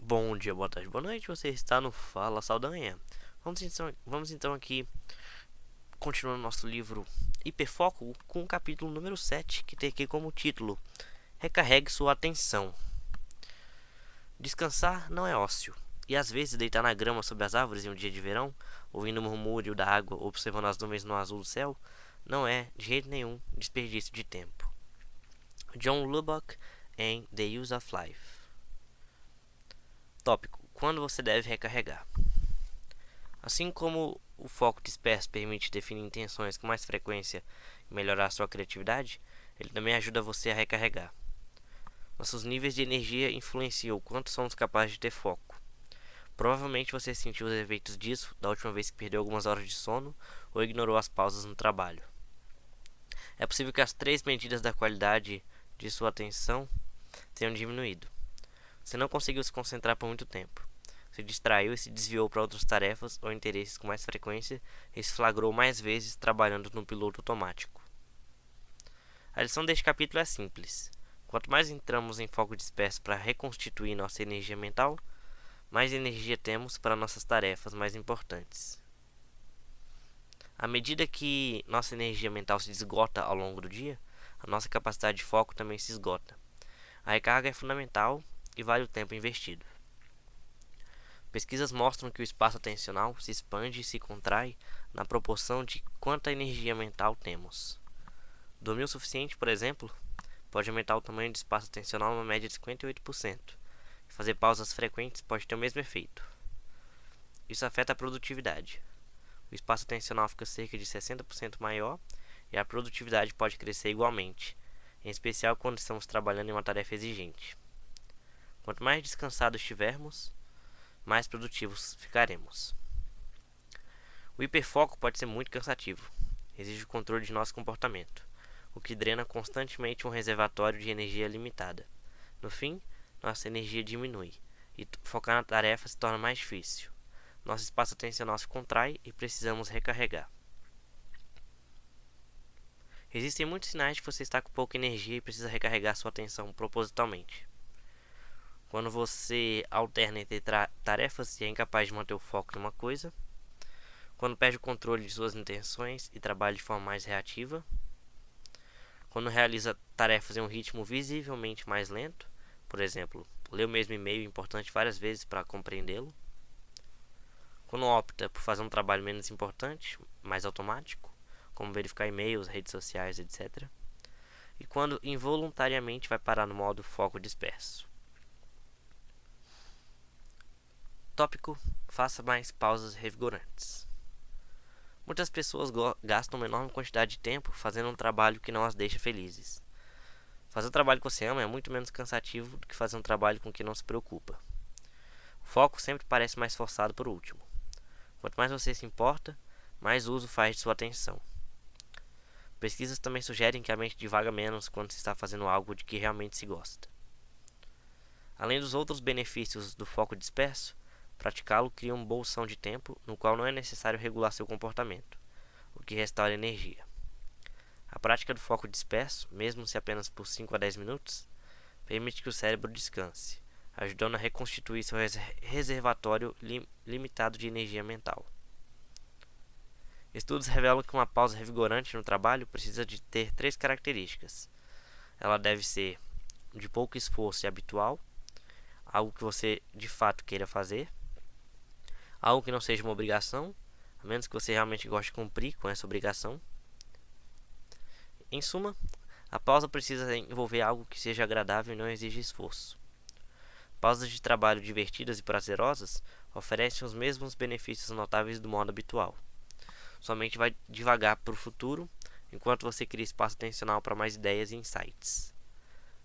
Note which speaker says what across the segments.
Speaker 1: Bom dia, boa tarde, boa noite. Você está no Fala Saldanha. Vamos então aqui continuando nosso livro Hiperfoco com o capítulo número 7, que tem aqui como título Recarregue sua atenção. Descansar não é ócio. E às vezes deitar na grama sob as árvores em um dia de verão, ouvindo o murmúrio da água, observando as nuvens no azul do céu, não é, de jeito nenhum, desperdício de tempo. John Lubbock em The Use of Life. Tópico: quando você deve recarregar. Assim como o foco disperso permite definir intenções com mais frequência e melhorar sua criatividade, ele também ajuda você a recarregar. Nossos níveis de energia influenciam o quanto somos capazes de ter foco. Provavelmente você sentiu os efeitos disso da última vez que perdeu algumas horas de sono ou ignorou as pausas no trabalho. É possível que as três medidas da qualidade de sua atenção tenham diminuído. Você não conseguiu se concentrar por muito tempo. Se distraiu e se desviou para outras tarefas ou interesses com mais frequência e se flagrou mais vezes trabalhando no piloto automático. A lição deste capítulo é simples. Quanto mais entramos em foco disperso para reconstituir nossa energia mental, mais energia temos para nossas tarefas mais importantes. À medida que nossa energia mental se esgota ao longo do dia, a nossa capacidade de foco também se esgota. A recarga é fundamental e vale o tempo investido. Pesquisas mostram que o espaço atencional se expande e se contrai na proporção de quanta energia mental temos. Dormir o suficiente, por exemplo, pode aumentar o tamanho do espaço atencional uma média de 58%. E fazer pausas frequentes pode ter o mesmo efeito. Isso afeta a produtividade. O espaço atencional fica cerca de 60% maior e a produtividade pode crescer igualmente, em especial quando estamos trabalhando em uma tarefa exigente. Quanto mais descansados estivermos, mais produtivos ficaremos. O hiperfoco pode ser muito cansativo. Exige o controle de nosso comportamento, o que drena constantemente um reservatório de energia limitada. No fim, nossa energia diminui e focar na tarefa se torna mais difícil. Nosso espaço atencional se contrai e precisamos recarregar. Existem muitos sinais de que você está com pouca energia e precisa recarregar sua atenção propositalmente. Quando você alterna entre tarefas e é incapaz de manter o foco em uma coisa. Quando perde o controle de suas intenções e trabalha de forma mais reativa. Quando realiza tarefas em um ritmo visivelmente mais lento. Por exemplo, ler o mesmo e-mail importante várias vezes para compreendê-lo. Quando opta por fazer um trabalho menos importante, mais automático, como verificar e-mails, redes sociais, etc. E quando involuntariamente vai parar no modo foco disperso. Tópico: faça mais pausas revigorantes. Muitas pessoas gastam uma enorme quantidade de tempo fazendo um trabalho que não as deixa felizes. Fazer o trabalho que você ama é muito menos cansativo do que fazer um trabalho com que não se preocupa. O foco sempre parece mais forçado por último. Quanto mais você se importa, mais uso faz de sua atenção. Pesquisas também sugerem que a mente divaga menos quando se está fazendo algo de que realmente se gosta. Além dos outros benefícios do foco disperso, praticá-lo cria um bolsão de tempo no qual não é necessário regular seu comportamento, o que restaura energia. A prática do foco disperso, mesmo se apenas por 5 a 10 minutos, permite que o cérebro descanse, ajudando a reconstituir seu reservatório limitado de energia mental. Estudos revelam que uma pausa revigorante no trabalho precisa de ter 3 características. Ela deve ser de pouco esforço e habitual, algo que você de fato queira fazer, algo que não seja uma obrigação, a menos que você realmente goste de cumprir com essa obrigação. Em suma, a pausa precisa envolver algo que seja agradável e não exija esforço. Pausas de trabalho divertidas e prazerosas oferecem os mesmos benefícios notáveis do modo habitual. Somente vai devagar para o futuro, enquanto você cria espaço atencional para mais ideias e insights.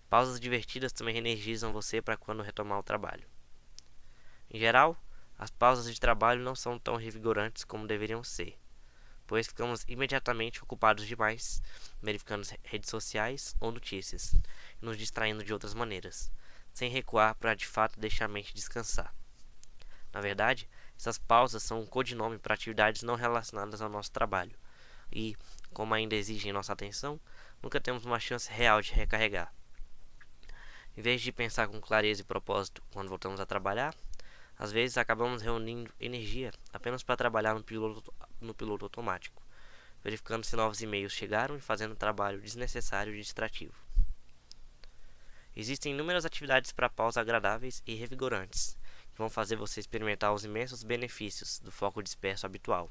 Speaker 1: Pausas divertidas também energizam você para quando retomar o trabalho. Em geral, as pausas de trabalho não são tão revigorantes como deveriam ser, pois ficamos imediatamente ocupados demais, verificando redes sociais ou notícias, e nos distraindo de outras maneiras, sem recuar para de fato deixar a mente descansar. Na verdade, essas pausas são um codinome para atividades não relacionadas ao nosso trabalho, e, como ainda exigem nossa atenção, nunca temos uma chance real de recarregar. Em vez de pensar com clareza e propósito quando voltamos a trabalhar, às vezes acabamos reunindo energia apenas para trabalhar no piloto automático, verificando se novos e-mails chegaram e fazendo trabalho desnecessário e distrativo. Existem inúmeras atividades para pausa agradáveis e revigorantes, que vão fazer você experimentar os imensos benefícios do foco disperso habitual,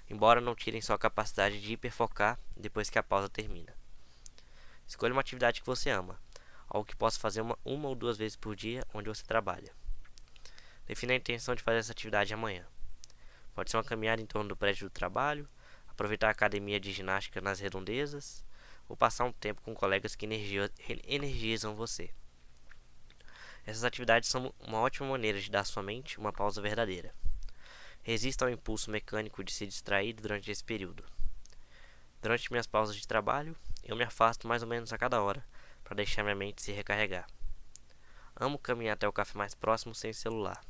Speaker 1: embora não tirem sua capacidade de hiperfocar depois que a pausa termina. Escolha uma atividade que você ama, algo que possa fazer uma ou duas vezes por dia onde você trabalha. Defina a intenção de fazer essa atividade amanhã. Pode ser uma caminhada em torno do prédio do trabalho, aproveitar a academia de ginástica nas redondezas, ou passar um tempo com colegas que energizam você. Essas atividades são uma ótima maneira de dar à sua mente uma pausa verdadeira. Resista ao impulso mecânico de se distrair durante esse período. Durante minhas pausas de trabalho, eu me afasto mais ou menos a cada hora, para deixar minha mente se recarregar. Amo caminhar até o café mais próximo sem celular,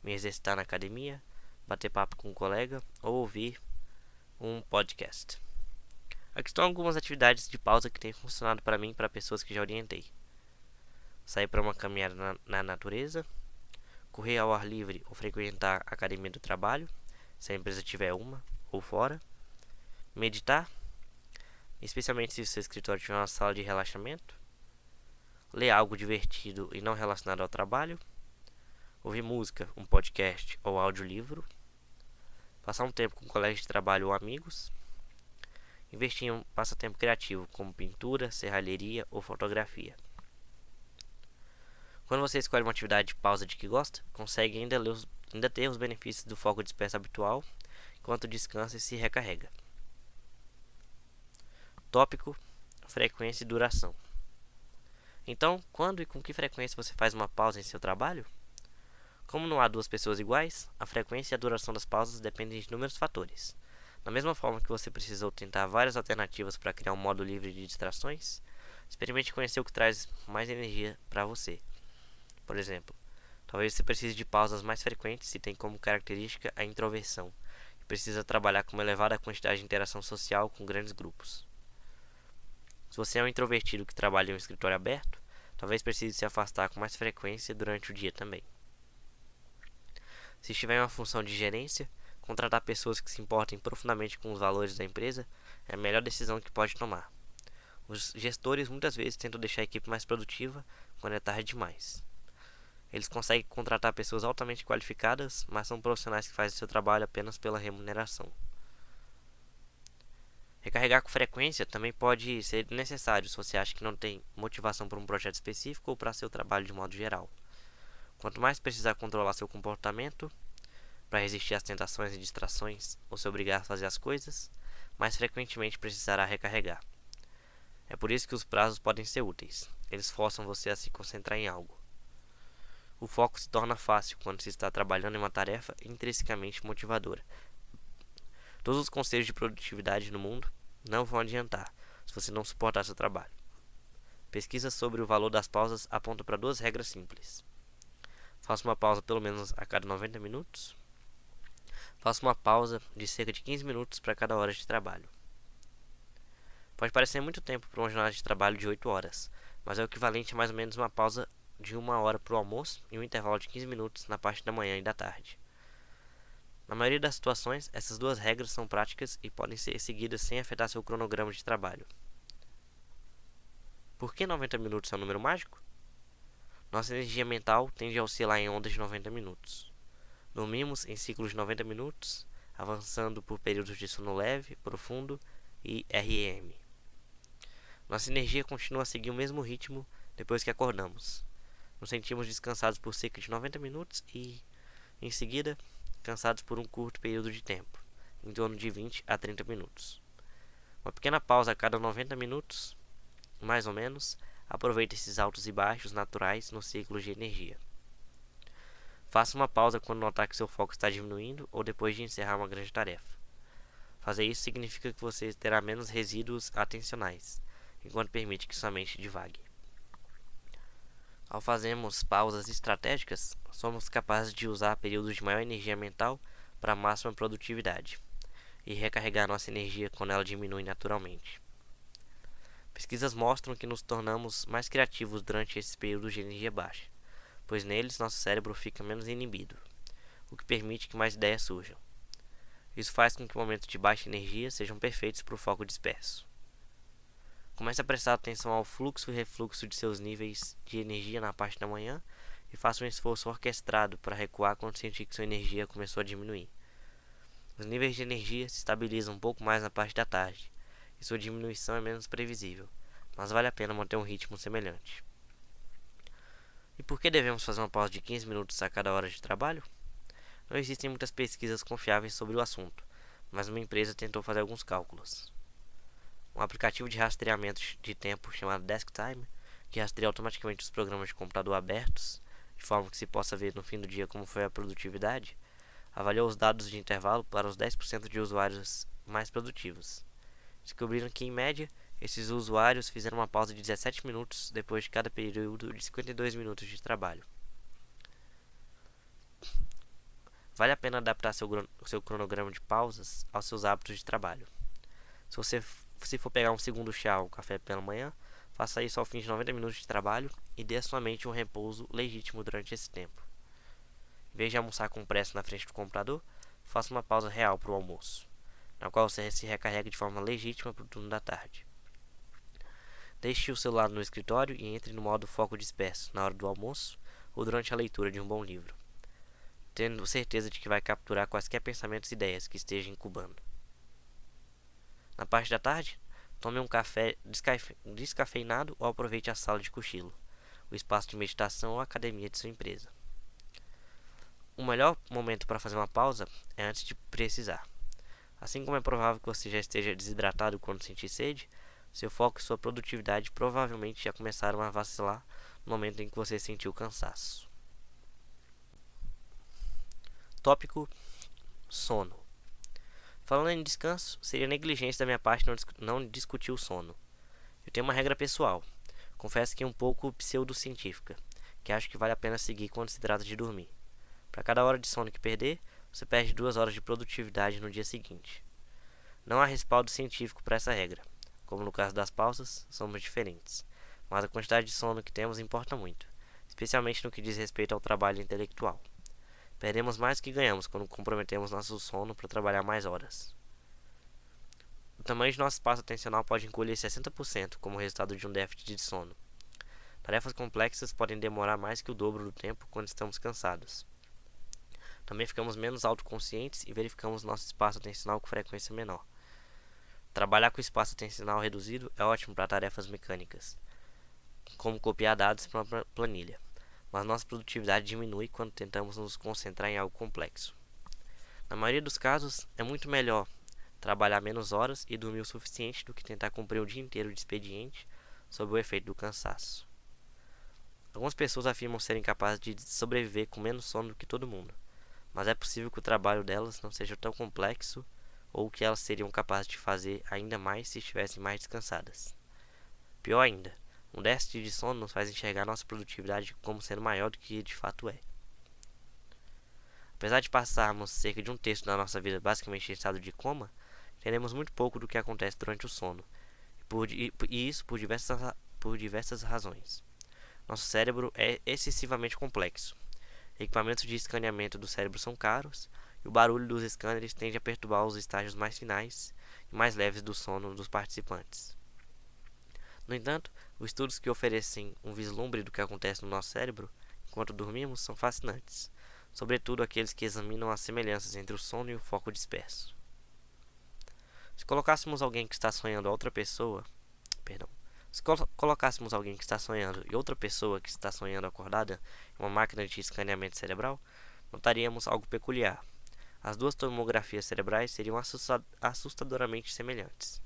Speaker 1: me exercitar na academia, bater papo com um colega ou ouvir um podcast. Aqui estão algumas atividades de pausa que têm funcionado para mim e para pessoas que já orientei. Sair para uma caminhada na natureza, correr ao ar livre ou frequentar a academia do trabalho, se a empresa tiver uma, ou fora. Meditar, especialmente se o seu escritório tiver uma sala de relaxamento. Ler algo divertido e não relacionado ao trabalho. Ouvir música, um podcast ou audiolivro. Passar um tempo com colegas de trabalho ou amigos. Investir em um passatempo criativo, como pintura, serralheria ou fotografia. Quando você escolhe uma atividade de pausa de que gosta, consegue ainda ter os benefícios do foco disperso habitual, enquanto descansa e se recarrega. Tópico: frequência e duração. Então, quando e com que frequência você faz uma pausa em seu trabalho? Como não há duas pessoas iguais, a frequência e a duração das pausas dependem de inúmeros fatores. Da mesma forma que você precisou tentar várias alternativas para criar um modo livre de distrações, experimente conhecer o que traz mais energia para você. Por exemplo, talvez você precise de pausas mais frequentes se tem como característica a introversão e precisa trabalhar com uma elevada quantidade de interação social com grandes grupos. Se você é um introvertido que trabalha em um escritório aberto, talvez precise se afastar com mais frequência durante o dia também. Se estiver em uma função de gerência, contratar pessoas que se importem profundamente com os valores da empresa é a melhor decisão que pode tomar. Os gestores muitas vezes tentam deixar a equipe mais produtiva quando é tarde demais. Eles conseguem contratar pessoas altamente qualificadas, mas são profissionais que fazem seu trabalho apenas pela remuneração. Recarregar com frequência também pode ser necessário se você acha que não tem motivação para um projeto específico ou para seu trabalho de modo geral. Quanto mais precisar controlar seu comportamento para resistir às tentações e distrações ou se obrigar a fazer as coisas, mais frequentemente precisará recarregar. É por isso que os prazos podem ser úteis. Eles forçam você a se concentrar em algo. O foco se torna fácil quando se está trabalhando em uma tarefa intrinsecamente motivadora. Todos os conselhos de produtividade no mundo não vão adiantar se você não suportar seu trabalho. Pesquisas sobre o valor das pausas apontam para duas regras simples. Faça uma pausa pelo menos a cada 90 minutos. Faça uma pausa de cerca de 15 minutos para cada hora de trabalho. Pode parecer muito tempo para uma jornada de trabalho de 8 horas, mas é o equivalente a mais ou menos uma pausa de 1 hora para o almoço e um intervalo de 15 minutos na parte da manhã e da tarde. Na maioria das situações, essas duas regras são práticas e podem ser seguidas sem afetar seu cronograma de trabalho. Por que 90 minutos é um número mágico? Nossa energia mental tende a oscilar em ondas de 90 minutos. Dormimos em ciclos de 90 minutos, avançando por períodos de sono leve, profundo e REM. Nossa energia continua a seguir o mesmo ritmo depois que acordamos. Nos sentimos descansados por cerca de 90 minutos e, em seguida, cansados por um curto período de tempo, em torno de 20 a 30 minutos. Uma pequena pausa a cada 90 minutos, mais ou menos, aproveita esses altos e baixos naturais no ciclo de energia. Faça uma pausa quando notar que seu foco está diminuindo ou depois de encerrar uma grande tarefa. Fazer isso significa que você terá menos resíduos atencionais, enquanto permite que sua mente divague. Ao fazermos pausas estratégicas, somos capazes de usar períodos de maior energia mental para máxima produtividade e recarregar nossa energia quando ela diminui naturalmente. Pesquisas mostram que nos tornamos mais criativos durante esses períodos de energia baixa, pois neles nosso cérebro fica menos inibido, o que permite que mais ideias surjam. Isso faz com que momentos de baixa energia sejam perfeitos para o foco disperso. Comece a prestar atenção ao fluxo e refluxo de seus níveis de energia na parte da manhã e faça um esforço orquestrado para recuar quando sentir que sua energia começou a diminuir. Os níveis de energia se estabilizam um pouco mais na parte da tarde, e sua diminuição é menos previsível, mas vale a pena manter um ritmo semelhante. E por que devemos fazer uma pausa de 15 minutos a cada hora de trabalho? Não existem muitas pesquisas confiáveis sobre o assunto, mas uma empresa tentou fazer alguns cálculos. Um aplicativo de rastreamento de tempo chamado DeskTime, que rastreia automaticamente os programas de computador abertos, de forma que se possa ver no fim do dia como foi a produtividade, avaliou os dados de intervalo para os 10% de usuários mais produtivos. Descobriram que, em média, esses usuários fizeram uma pausa de 17 minutos depois de cada período de 52 minutos de trabalho. Vale a pena adaptar seu cronograma de pausas aos seus hábitos de trabalho. Se for pegar um segundo chá ou café pela manhã, faça isso ao fim de 90 minutos de trabalho e dê à sua mente um repouso legítimo durante esse tempo. Em vez de almoçar com pressa na frente do computador, faça uma pausa real para o almoço, na qual você se recarrega de forma legítima para o turno da tarde. Deixe o celular no escritório e entre no modo foco disperso na hora do almoço ou durante a leitura de um bom livro, tendo certeza de que vai capturar quaisquer pensamentos e ideias que esteja incubando. Na parte da tarde, tome um café descafeinado ou aproveite a sala de cochilo, o espaço de meditação ou a academia de sua empresa. O melhor momento para fazer uma pausa é antes de precisar. Assim como é provável que você já esteja desidratado quando sentir sede, seu foco e sua produtividade provavelmente já começaram a vacilar no momento em que você sentiu cansaço. Tópico: sono. Falando em descanso, seria negligência da minha parte não discutir o sono. Eu tenho uma regra pessoal, confesso que um pouco pseudocientífica, que acho que vale a pena seguir quando se trata de dormir. Para cada hora de sono que perder, você perde 2 horas de produtividade no dia seguinte. Não há respaldo científico para essa regra. Como no caso das pausas, somos diferentes, mas a quantidade de sono que temos importa muito, especialmente no que diz respeito ao trabalho intelectual. Perdemos mais do que ganhamos quando comprometemos nosso sono para trabalhar mais horas. O tamanho de nosso espaço atencional pode encolher 60% como resultado de um déficit de sono. Tarefas complexas podem demorar mais que o dobro do tempo quando estamos cansados. Também ficamos menos autoconscientes e verificamos nosso espaço atencional com frequência menor. Trabalhar com espaço atencional reduzido é ótimo para tarefas mecânicas, como copiar dados para uma planilha, mas nossa produtividade diminui quando tentamos nos concentrar em algo complexo. Na maioria dos casos, é muito melhor trabalhar menos horas e dormir o suficiente do que tentar cumprir o dia inteiro de expediente sob o efeito do cansaço. Algumas pessoas afirmam serem capazes de sobreviver com menos sono do que todo mundo, mas é possível que o trabalho delas não seja tão complexo ou que elas seriam capazes de fazer ainda mais se estivessem mais descansadas. Pior ainda, um déficit de sono nos faz enxergar nossa produtividade como sendo maior do que de fato é. Apesar de passarmos cerca de um terço da nossa vida basicamente em estado de coma, entendemos muito pouco do que acontece durante o sono, e isso por diversas razões. Nosso cérebro é excessivamente complexo. Equipamentos de escaneamento do cérebro são caros, e o barulho dos scanners tende a perturbar os estágios mais finais e mais leves do sono dos participantes. No entanto, os estudos que oferecem um vislumbre do que acontece no nosso cérebro enquanto dormimos são fascinantes, sobretudo aqueles que examinam as semelhanças entre o sono e o foco disperso. Se colocássemos alguém que está sonhando e outra pessoa que está sonhando acordada em uma máquina de escaneamento cerebral, notaríamos algo peculiar. As duas tomografias cerebrais seriam assustadoramente semelhantes.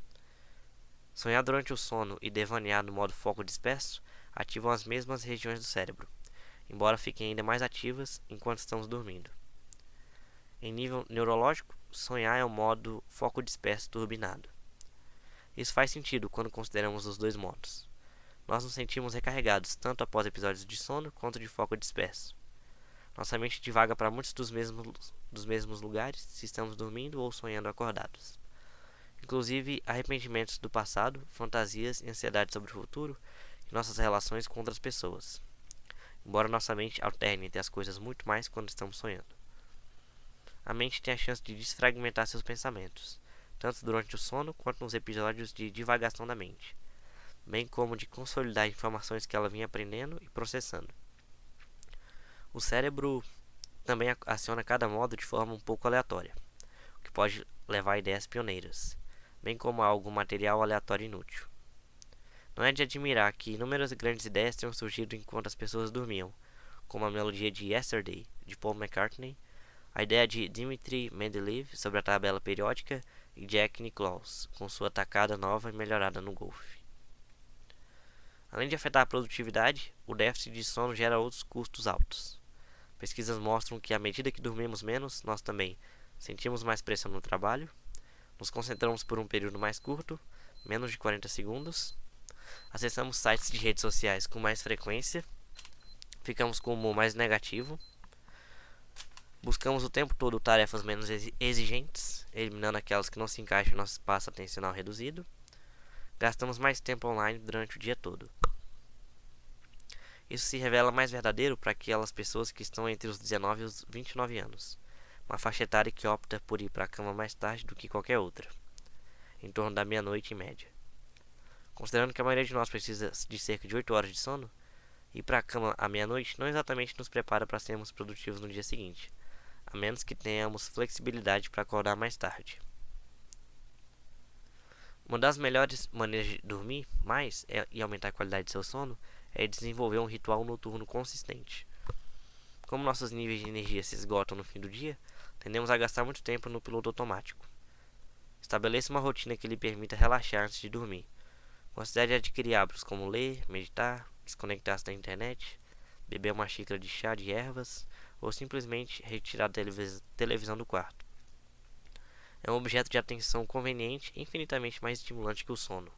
Speaker 1: Sonhar durante o sono e devanear no modo foco disperso ativam as mesmas regiões do cérebro, embora fiquem ainda mais ativas enquanto estamos dormindo. Em nível neurológico, sonhar é o modo foco disperso turbinado. Isso faz sentido quando consideramos os dois modos. Nós nos sentimos recarregados tanto após episódios de sono quanto de foco disperso. Nossa mente divaga para muitos dos mesmos lugares se estamos dormindo ou sonhando acordados. inclusive arrependimentos do passado, fantasias e ansiedade sobre o futuro e nossas relações com outras pessoas. Embora nossa mente alterne entre as coisas muito mais quando estamos sonhando. A mente tem a chance de desfragmentar seus pensamentos, tanto durante o sono quanto nos episódios de divagação da mente, bem como de consolidar informações que ela vinha aprendendo e processando. O cérebro também aciona cada modo de forma um pouco aleatória, o que pode levar a ideias pioneiras, bem como a algum material aleatório inútil. Não é de admirar que inúmeras grandes ideias tenham surgido enquanto as pessoas dormiam, como a melodia de Yesterday, de Paul McCartney, a ideia de Dmitri Mendeleev sobre a tabela periódica e Jack Nicklaus, com sua tacada nova e melhorada no golfe. Além de afetar a produtividade, o déficit de sono gera outros custos altos. Pesquisas mostram que à medida que dormimos menos, nós também sentimos mais pressão no trabalho, nos concentramos por um período mais curto, menos de 40 segundos, acessamos sites de redes sociais com mais frequência, ficamos com o humor mais negativo, buscamos o tempo todo tarefas menos exigentes, eliminando aquelas que não se encaixam em nosso espaço atencional reduzido, gastamos mais tempo online durante o dia todo. Isso se revela mais verdadeiro para aquelas pessoas que estão entre os 19 e os 29 anos, uma faixa etária que opta por ir para a cama mais tarde do que qualquer outra, em torno da meia-noite em média. Considerando que a maioria de nós precisa de cerca de 8 horas de sono, ir para a cama à meia-noite não exatamente nos prepara para sermos produtivos no dia seguinte, a menos que tenhamos flexibilidade para acordar mais tarde. Uma das melhores maneiras de dormir mais e aumentar a qualidade de seu sono é desenvolver um ritual noturno consistente. Como nossos níveis de energia se esgotam no fim do dia, tendemos a gastar muito tempo no piloto automático. Estabeleça uma rotina que lhe permita relaxar antes de dormir. Considere adquirir hábitos como ler, meditar, desconectar-se da internet, beber uma xícara de chá de ervas ou simplesmente retirar a televisão do quarto. É um objeto de atenção conveniente e infinitamente mais estimulante que o sono.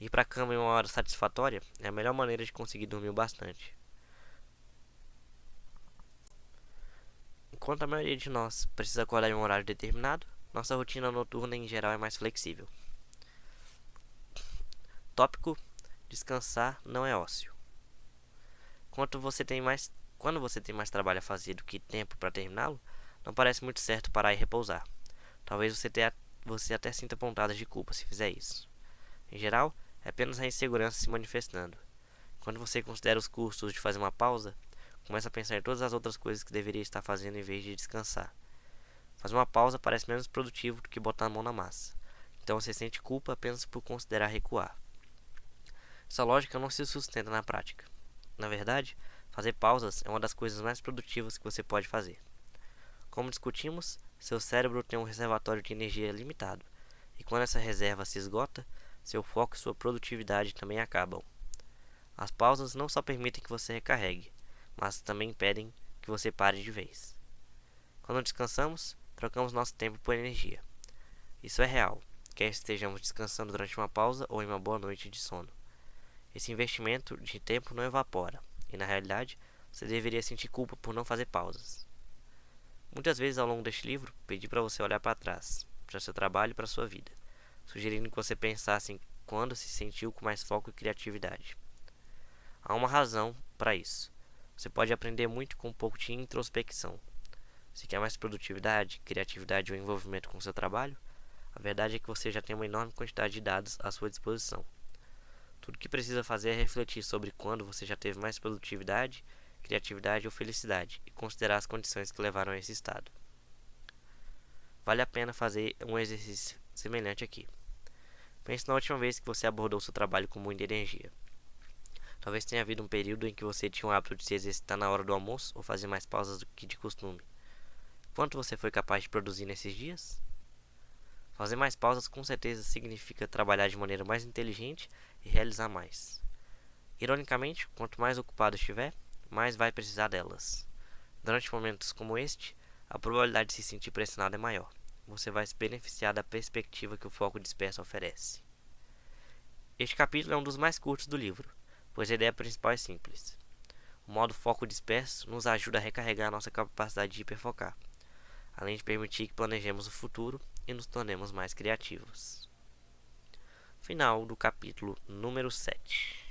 Speaker 1: Ir para a cama em uma hora satisfatória é a melhor maneira de conseguir dormir bastante. Enquanto a maioria de nós precisa acordar em um horário determinado, nossa rotina noturna em geral é mais flexível. Tópico: descansar não é ócio. Quando você tem mais trabalho a fazer do que tempo para terminá-lo, não parece muito certo parar e repousar. Talvez você até sinta pontadas de culpa se fizer isso. Em geral, é apenas a insegurança se manifestando. Quando você considera os custos de fazer uma pausa, começa a pensar em todas as outras coisas que deveria estar fazendo em vez de descansar. Fazer uma pausa parece menos produtivo do que botar a mão na massa. Então você sente culpa apenas por considerar recuar. Essa lógica não se sustenta na prática. Na verdade, fazer pausas é uma das coisas mais produtivas que você pode fazer. Como discutimos, seu cérebro tem um reservatório de energia limitado, e quando essa reserva se esgota, seu foco e sua produtividade também acabam. As pausas não só permitem que você recarregue, mas também impedem que você pare de vez. Quando descansamos, trocamos nosso tempo por energia. Isso é real, quer estejamos descansando durante uma pausa ou em uma boa noite de sono. Esse investimento de tempo não evapora, e na realidade, você deveria sentir culpa por não fazer pausas. Muitas vezes ao longo deste livro, pedi para você olhar para trás, para seu trabalho e para sua vida, sugerindo que você pensasse em quando se sentiu com mais foco e criatividade. Há uma razão para isso. Você pode aprender muito com um pouco de introspecção. Se quer mais produtividade, criatividade ou envolvimento com seu trabalho, a verdade é que você já tem uma enorme quantidade de dados à sua disposição. Tudo o que precisa fazer é refletir sobre quando você já teve mais produtividade, criatividade ou felicidade e considerar as condições que levaram a esse estado. Vale a pena fazer um exercício semelhante aqui. Pense na última vez que você abordou seu trabalho com muita energia. Talvez tenha havido um período em que você tinha o hábito de se exercitar na hora do almoço ou fazer mais pausas do que de costume. Quanto você foi capaz de produzir nesses dias? Fazer mais pausas com certeza significa trabalhar de maneira mais inteligente e realizar mais. Ironicamente, quanto mais ocupado estiver, mais vai precisar delas. Durante momentos como este, a probabilidade de se sentir pressionado é maior. Você vai se beneficiar da perspectiva que o foco disperso oferece. Este capítulo é um dos mais curtos do livro, pois a ideia principal é simples. O modo foco disperso nos ajuda a recarregar a nossa capacidade de hiperfocar. além de permitir que planejemos o futuro e nos tornemos mais criativos. Final do capítulo número 7.